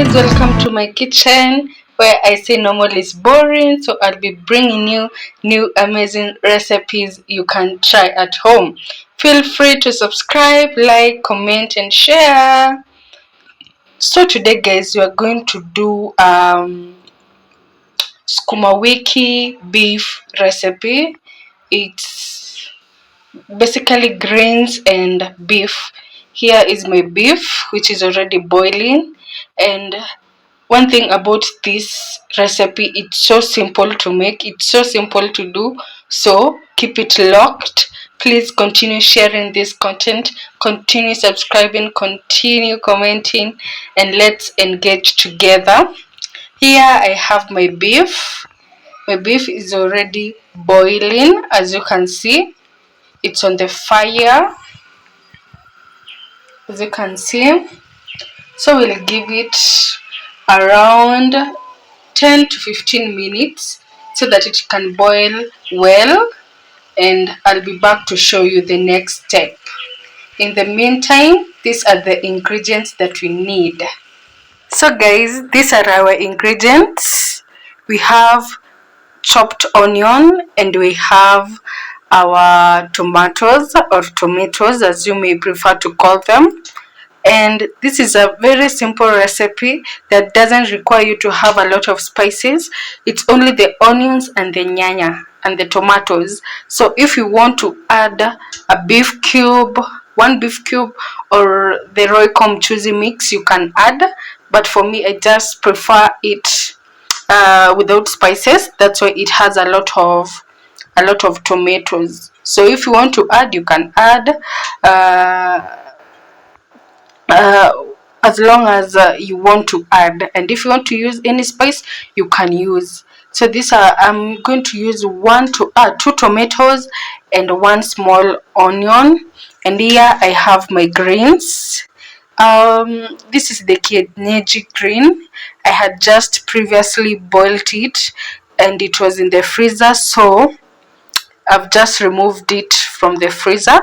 guys, welcome to my kitchen where I say normal is boring, so I'll be bringing you new amazing recipes you can try at home. Feel free to subscribe, like, comment and share. So today guys, we are going to do skuma wiki beef recipe. It's basically grains and beef. Here is my beef which is already boiling, and one thing about this recipe, it's so simple to make, it's so simple to do, so keep it locked. Please continue sharing this content, continue subscribing, continue commenting, and let's engage together. Here I have my beef. My beef is already boiling, as you can see. It's on the fire, as you can see. So we'll give it around 10 to 15 minutes so that it can boil well, and I'll be back to show you the next step. In the meantime, these are the ingredients that we need. So guys, these are our ingredients. We have chopped onion, and we have our tomatoes, or tomatoes as you may prefer to call them. And this is a very simple recipe that doesn't require you to have a lot of spices. It's only the onions and the nyanya and the tomatoes. So if you want to add a beef cube, one beef cube, or the Royco mchuzi mix, you can add, but for me I just prefer it without spices. That's why it has a lot of tomatoes. So if you want to add, you can add uh, as long as you want to add, and if you want to use any spice, you can use. So these are, I'm going to use two tomatoes and one small onion, and here I have my greens. This is the Kienyeji green. I had just previously boiled it and it was in the freezer, so I've just removed it from the freezer.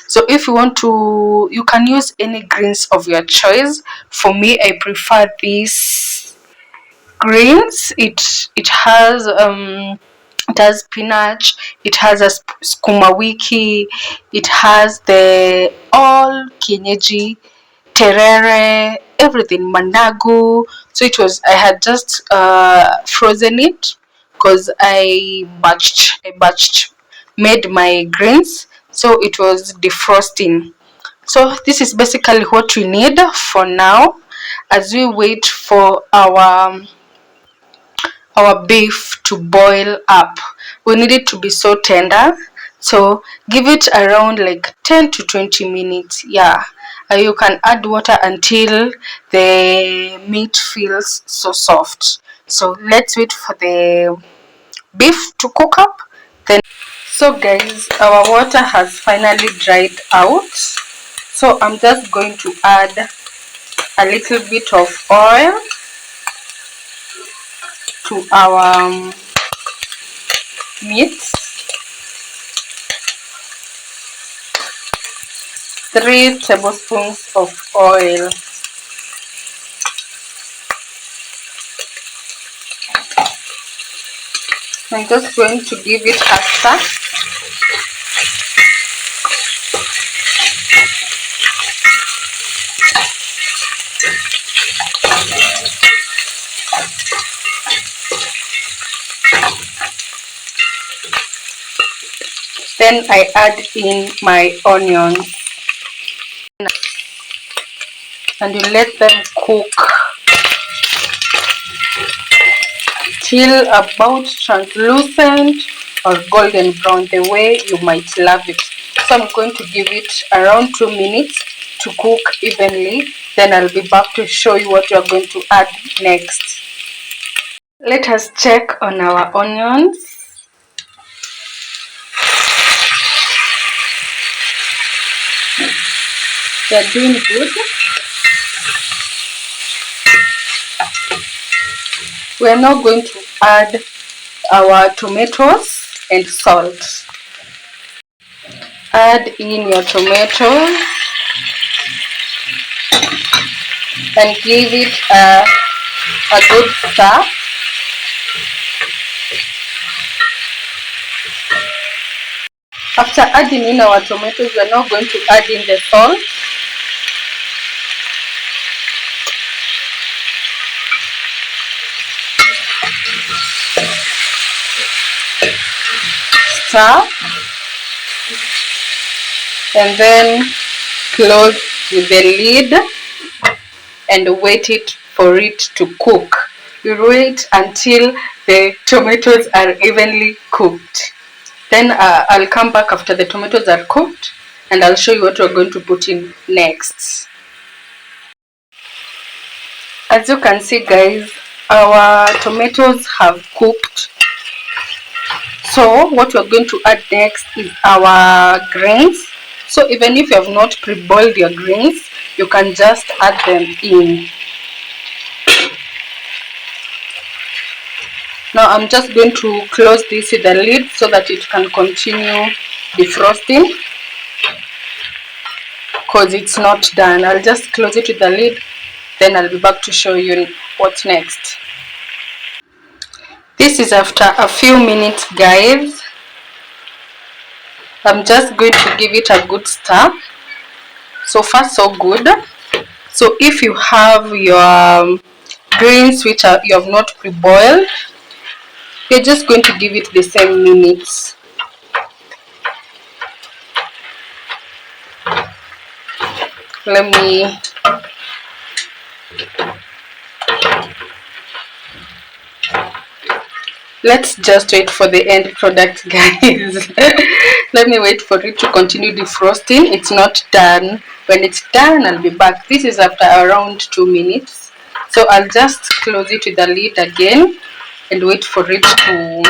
So if you want to, you can use any greens of your choice. For me, I prefer these greens. It has spinach, it has a skuma wiki, it has the all kienyeji, terrere, everything, managu. So I had just frozen it because I batched made my greens, so it was defrosting. So this is basically what we need for now as we wait for our beef to boil up. We need it to be so tender, so give it around like 10 to 20 minutes. Yeah, you can add water until the meat feels so soft. So let's wait for the beef to cook up. Then, so guys, our water has finally dried out, so I'm just going to add a little bit of oil to our meat. 3 tablespoons of oil. I'm just going to give it a stir. Then I add in my onions and you let them cook till about translucent or golden brown, the way you might love it. So I'm going to give it around 2 minutes to cook evenly. Then I'll be back to show you what we are going to add next. Let us check on our onions. They're doing good. We are now going to add our tomatoes and salt. Add in your tomatoes and give it a a good stir. After adding in our tomatoes, we're now going to add in the salt. Stir, and then close with the lid and wait it for it to cook. You wait until the tomatoes are evenly cooked. Then I'll come back after the tomatoes are cooked and I'll show you what we're going to put in next. As you can see, guys, our tomatoes have cooked. So what we're going to add next is our greens. So even if you have not pre-boiled your greens, you can just add them in. Now I'm just going to close this with the lid so that it can continue defrosting, because it's not done. I'll just close it with the lid, then I'll be back to show you what's next. This is after a few minutes, guys. I'm just going to give it a good stir. So far so good. So if you have your greens which you have not pre-boiled, you're just going to give it the same minutes. Let's just wait for the end product, guys. Let me wait for it to continue defrosting. It's not done. When it's done, I'll be back. This is after around 2 minutes. So I'll just close it with the lid again and wait for it to,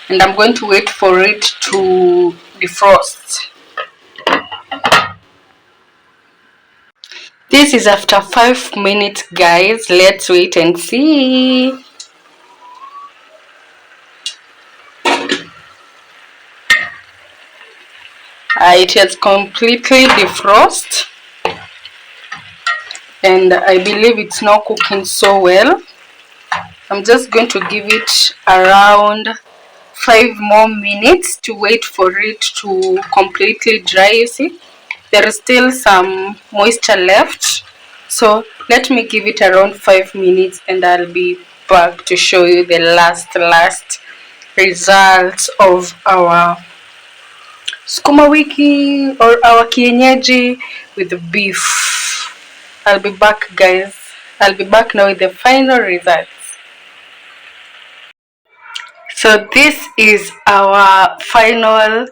and I'm going to wait for it to defrost. This is after 5 minutes, guys. Let's wait and see. It has completely defrosted, and I believe it's now cooking so well. I'm just going to give it around 5 more minutes to wait for it to completely dry. You see, there is still some moisture left, so let me give it around 5 minutes and I'll be back to show you the last results of our sukuma wiki or our kienyeji with beef. I'll be back, guys. I'll be back now with the final results. So this is our final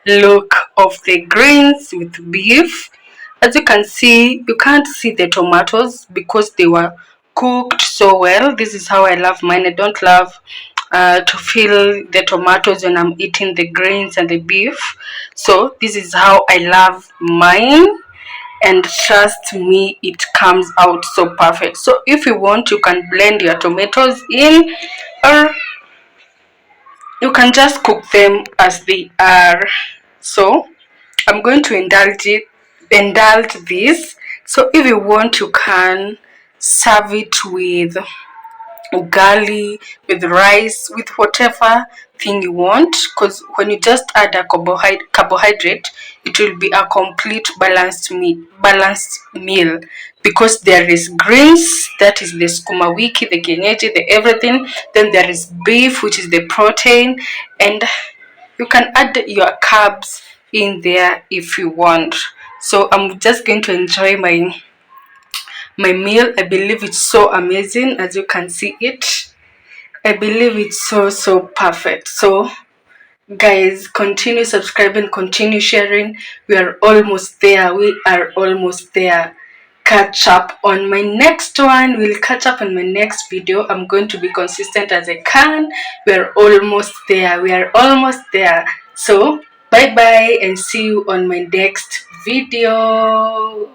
look of the greens with beef. As you can see, you can't see the tomatoes because they were cooked so well. This is how I love mine. I don't love to feel the tomatoes when I'm eating the greens and the beef. So this is how I love mine, and trust me, it comes out so perfect. So if you want, you can blend your tomatoes in, or you can just cook them as they are. So I'm going to indulge this. So if you want, you can serve it with ugali, with rice, with whatever thing you want, because when you just add a carbohydrate, it will be a complete balanced meal, because there is greens, that is the sukuma wiki, the kienyeji, the everything. Then there is beef, which is the protein, and you can add your carbs in there if you want. So I'm just going to enjoy my meal. I believe it's so amazing. As you can see it, I believe it's so perfect. So guys, continue subscribing, continue sharing. We are almost there. Catch up on my next one. We'll catch up on my next video. I'm going to be consistent as I can. We're almost there. So bye bye and see you on my next video.